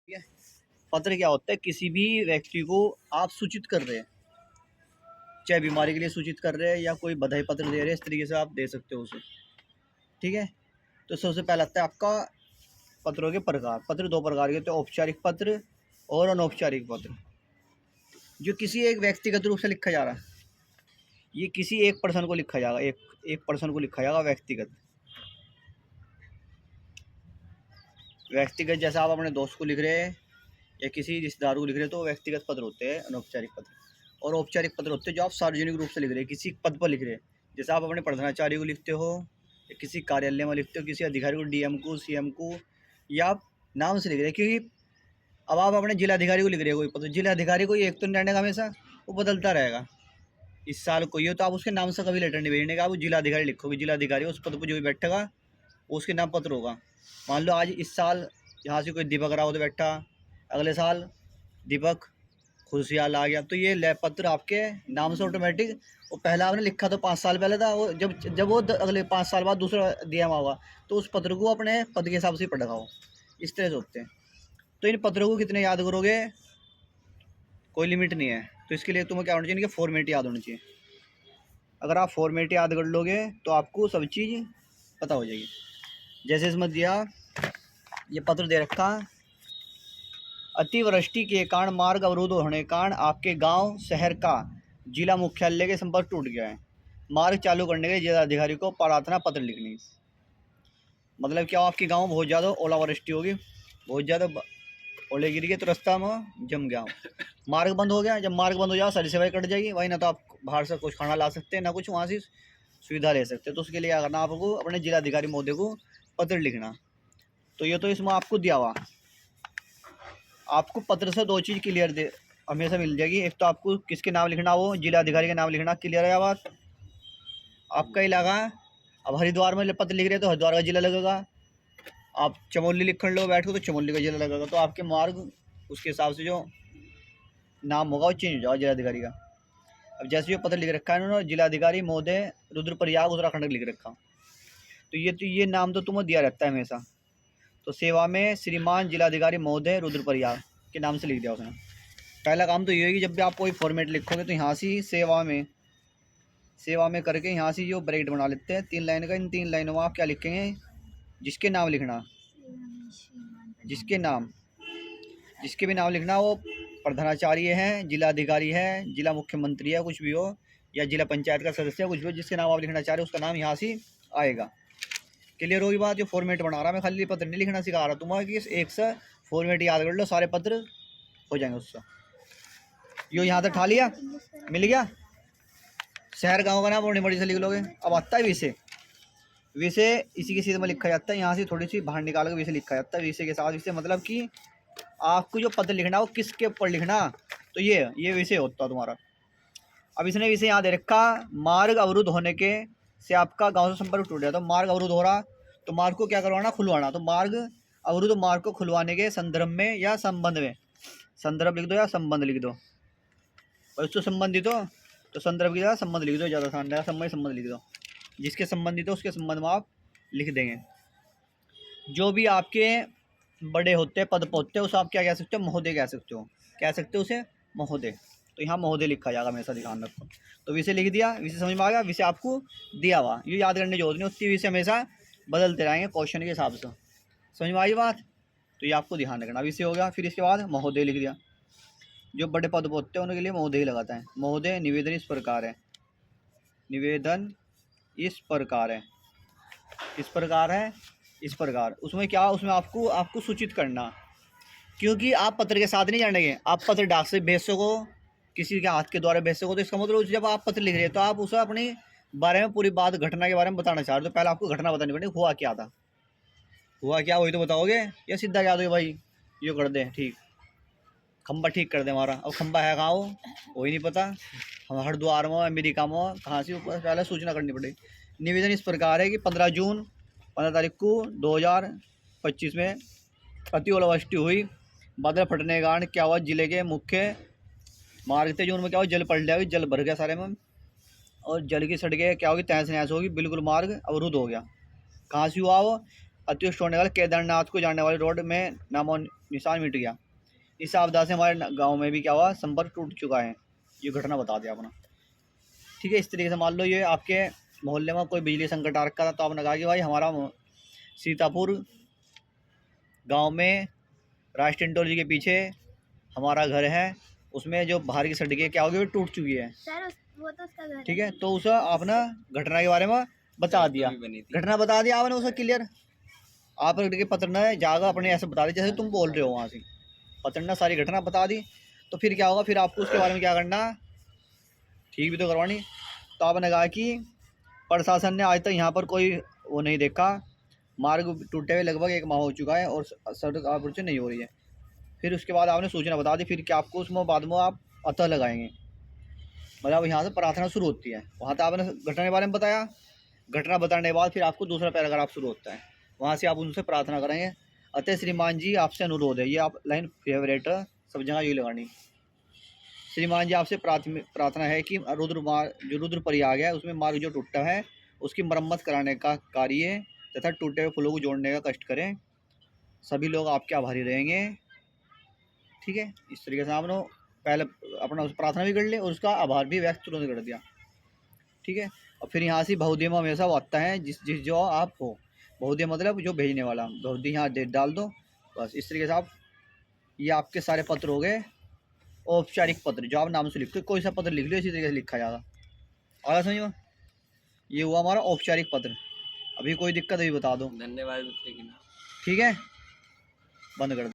ठीक है। पत्र क्या होता है? किसी भी व्यक्ति को आप सूचित कर रहे हैं, चाहे बीमारी के लिए सूचित कर रहे हैं या कोई बधाई पत्र दे रहे हैं, इस तरीके से आप दे सकते हो उसे। ठीक है। तो सबसे पहला आता है आपका पत्रों के प्रकार। पत्र दो प्रकार के, तो औपचारिक पत्र और अनौपचारिक पत्र। जो किसी एक व्यक्तिगत रूप से लिखा जा रहा है, ये किसी एक पर्सन को लिखा जाएगा, एक पर्सन को लिखा जाएगा व्यक्तिगत। व्यक्तिगत जैसा आप अपने दोस्त को लिख रहे हैं या किसी रिश्तेदार को लिख रहे हैं, तो व्यक्तिगत पत्र होते हैं अनौपचारिक पत्र। और औपचारिक पत्र होते हैं जो आप सार्वजनिक रूप से लिख रहे हैं, किसी पद पर लिख रहे हैं। जैसे आप अपने प्रधानाचार्य को लिखते हो या किसी कार्यालय में लिखते हो, किसी अधिकारी को, डीएम को, सीएम को, या आप नाम से लिख रहे हैं। क्योंकि अब आप अपने जिलाधिकारी को लिख रहे हो कोई पत्र, जिलाधिकारी को एक तो नहीं रहने का, हमेशा वो बदलता रहेगा। इस साल कोई हो तो आप उसके नाम से कभी लेटर नहीं भेजने का, आप जिलाधिकारी लिखोगे। जिलाधिकारी उस पद पर जो भी बैठेगा वो उसके नाम पत्र होगा। मान लो आज इस साल यहाँ से कोई दीपक रावत बैठा, अगले साल दीपक खुशियाल आ गया, तो ये पत्र आपके नाम से ऑटोमेटिक, वो पहला आपने लिखा तो 5 साल पहले था, वो जब वो अगले 5 साल बाद दूसरा दिया होगा, तो उस पत्र को अपने पद के हिसाब से पढ़ा हो। इस तरह से होते हैं। तो इन पत्रों को कितने याद करोगे, कोई लिमिट नहीं है। तो इसके लिए तुम्हें क्या होना चाहिए, इनके फॉर्मेट याद होनी चाहिए। अगर आप फॉर्मेट याद कर लोगे तो आपको सब चीज़ पता हो जाएगी। जैसे इसमें दिया, ये पत्र दे रखा, अतिवृष्टि के कारण मार्ग अवरुद्ध होने के कारण आपके गांव शहर का जिला मुख्यालय के संपर्क टूट गया है। मार्ग चालू करने के लिए जिलाधिकारी को प्रार्थना पत्र लिखनी। मतलब क्या, आपके गांव बहुत ज़्यादा ओलावृष्टि होगी, बहुत ज़्यादा ओले गिर गए, तो रास्ता में जम गया, मार्ग बंद हो गया। जब मार्ग बंद हो जाए, सारी सेवाएं कट जाएगी, वही ना तो आप बाहर से कुछ खाना ला सकते हैं, ना कुछ वहाँ से सुविधा ले सकते हैं। तो उसके लिए क्या करना, आपको अपने जिलाधिकारी महोदय को पत्र लिखना। तो ये तो इसमें आपको दिया हुआ, आपको पत्र से दो चीज़ क्लियर दे हमेशा मिल जाएगी। एक तो आपको किसके नाम लिखना, वो जिलाधिकारी के नाम लिखना, क्लियर है बात। आपका इलाका, अब हरिद्वार में पत्र लिख रहे हैं तो हरिद्वार का जिला लगेगा। आप चमोली लिखने लो बैठ को तो चमोली का जिला लगेगा। तो आपके मार्ग उसके हिसाब से जो नाम होगा वो चेंज हो जाएगा जिलाधिकारी का। अब जैसे जो पत्र लिख रखा है उन्होंने, जिलाधिकारी महोदय रुद्रप्रयाग उत्तराखंड लिख रखा, तो ये नाम तो तुम्हें दिया रहता है हमेशा। तो सेवा में श्रीमान जिलाधिकारी महोदय रुद्रप्रयाग के नाम से लिख दिया उसने। पहला काम तो ये है कि जब भी आप कोई फॉर्मेट लिखोगे तो यहाँ से सेवा में करके यहाँ से जो ब्रैकेट बना लेते हैं 3 लाइन का। इन 3 लाइनों में आप क्या लिखेंगे, जिसके नाम लिखना, जिसके भी नाम लिखना, वो प्रधानाचार्य है, जिलाधिकारी है, जिला मुख्यमंत्री है, कुछ भी हो, या जिला पंचायत का सदस्य है, कुछ भी हो, जिसके नाम आप लिखना चाह रहे हो उसका नाम यहाँ से आएगा। क्लियर होगी बात। जो फॉर्मेट बना रहा, मैं खाली पत्र नहीं लिखना सिखा रहा तुम्हें कि एक से फॉर्मेट याद कर लो, सारे पत्र हो जाएंगे उससे। यो यहाँ तक ठा लिया, मिल गया। शहर गांव का नाम बड़ी बड़ी से लिख लोगे। अब आता है विषय। विषय इसी के सीधे में लिखा जाता है, यहाँ से थोड़ी सी बाहर निकाल के विषय लिखा जाता है। विषय के साथ विषय मतलब कि आपको जो पत्र लिखना है वो किसके ऊपर लिखना, तो ये विषय होता है तुम्हारा। अब इसने विषय यहाँ दे रखा, मार्ग अवरुद्ध होने के से आपका गांव से संपर्क टूट गया। तो मार्ग अवरुद्ध हो रहा, तो मार्ग को क्या करवाना, खुलवाना। तो मार्ग अवरुद्ध, मार्ग को खुलवाने के संदर्भ में या संबंध में, संदर्भ लिख दो या संबंध लिख दो, और इसको संबंधित हो तो संदर्भ की जगह संबंध लिख दो, ज़्यादा आसान है। संबंध लिख दो, जिसके संबंधित हो उसके संबंध में आप लिख देंगे। जो भी आपके बड़े होते हैं, पद पर होते हैं, उसे आप क्या कह सकते हो, महोदय कह सकते हो। कह सकते हो उसे महोदय। तो यहाँ महोदय लिखा जाएगा, हमेशा ध्यान रखो। तो विषय लिख दिया, विषय समझ में आ गया। विषय आपको दिया हुआ, ये याद करने की जरूरत नहीं, उसकी विषय हमेशा बदलते रहेंगे क्वेश्चन के हिसाब से। समझ में आई बात। तो ये आपको ध्यान रखना। विषय हो गया, फिर इसके बाद महोदय लिख दिया। जो बड़े पद पर होते हैं उनके लिए महोदय लगाता है। महोदय, निवेदन इस प्रकार है, निवेदन इस प्रकार है, इस प्रकार है, इस प्रकार। उसमें क्या, उसमें आपको सूचित करना, क्योंकि आप पत्र के साथ नहीं जानेंगे। आप पत्र डाक से भेज सको, किसी के हाथ के द्वारा भेज सको। तो इसका मतलब जब आप पत्र लिख रहे हो तो आप उसे अपने बारे में पूरी बात, घटना के बारे में बताना चाह रहे हो, तो पहले आपको घटना बतानी पड़ेगी, हुआ क्या था, हुआ क्या वही तो बताओगे, या सीधा क्या दो भाई ये कर दे, ठीक खंबा ठीक कर दे हमारा। अब खंबा है कहाँ, वो ही नहीं पता, हम हरिद्वार में, अमेरिका में, कहाँ से, पहले सूचना करनी पड़ेगी। निवेदन इस प्रकार है कि 15 तारीख को 2025 में अति ओलावृष्टि हुई। बादल फटने के कारण क्या हुआ, जिले के मुख्य मार्ग थे जो उनमें क्या हुआ, जल पड़ गया, जल भर गया सारे में, और जल की सड़कें क्या होगी, तहस नहस होगी, बिल्कुल मार्ग अवरुद्ध हो गया। कहाँ से हुआ वो, अतिवृष्टि होने वाले केदारनाथ को जाने वाली रोड में नामो निशान मिट गया। इस आपदा से हमारे गांव में भी क्या हुआ, संपर्क टूट चुका है। ये घटना बता दिया अपना। ठीक है, इस तरीके से मान लो ये आपके मोहल्ले में कोई बिजली संकट आ रखा था, तो आपने कहा कि भाई हमारा सीतापुर गांव में राष्ट्रीय इंडोर जी के पीछे हमारा घर है, उसमें जो बाहर की सड़कें क्या होगी वो टूट चुकी है सर, वो तो उसका घर ठीक है, तो उसे आपने घटना के बारे में बता दिया, घटना बता दिया आपने उसे क्लियर। आप के पत्र ने जाकर अपने ऐसे बता दी जैसे तुम बोल रहे हो, वहाँ से पत्र ने सारी घटना बता दी। तो फिर क्या होगा, फिर आपको उसके बारे में क्या करना, ठीक भी तो करवानी। तो आपने कहा कि प्रशासन ने आज तक यहाँ पर कोई वो नहीं देखा, मार्ग टूटे हुए लगभग 1 माह हो चुका है और सड़क आपूर्ति नहीं हो रही है। फिर उसके बाद आपने सूचना बता दी, फिर क्या आपको उसमें बाद में आप अतः लगाएंगे, मतलब यहाँ से प्रार्थना शुरू होती है। वहाँ तक आपने घटना के बारे में बताया, घटना बताने के बाद फिर आपको दूसरा पैराग्राफ शुरू होता है, वहाँ से आप उनसे प्रार्थना करेंगे। अतः श्रीमान जी आपसे अनुरोध है, ये आप लाइन फेवरेट सब जगह यही लगानी। श्रीमान जी आपसे प्रार्थना है कि जो रुद्र प्रयाग है उसमें मार्ग जो टूटा है उसकी मरम्मत कराने का कार्य तथा टूटे हुए पुलों को जोड़ने का कष्ट करें, सभी लोग आपके आभारी रहेंगे। ठीक है, इस तरीके से आपने पहले अपना प्रार्थना भी कर ली और उसका आभार भी व्यक्त तुरंत कर दिया। ठीक है, और फिर यहाँ से बहुदेव में हमेशा वो आता है जिस जो आप हो, बहुदेव मतलब जो भेजने वाला, बहुदेव यहाँ डेट डाल दो बस। इस तरीके से आप, ये आपके सारे पत्र हो गए औपचारिक पत्र, जो आप नाम से लिखते हो, कोई सा पत्र लिख लो इसी तरीके से लिखा जाएगा। आया समझ में, ये हुआ हमारा औपचारिक पत्र। अभी कोई दिक्कत अभी बता दो। धन्यवाद। ठीक है, बंद कर दो।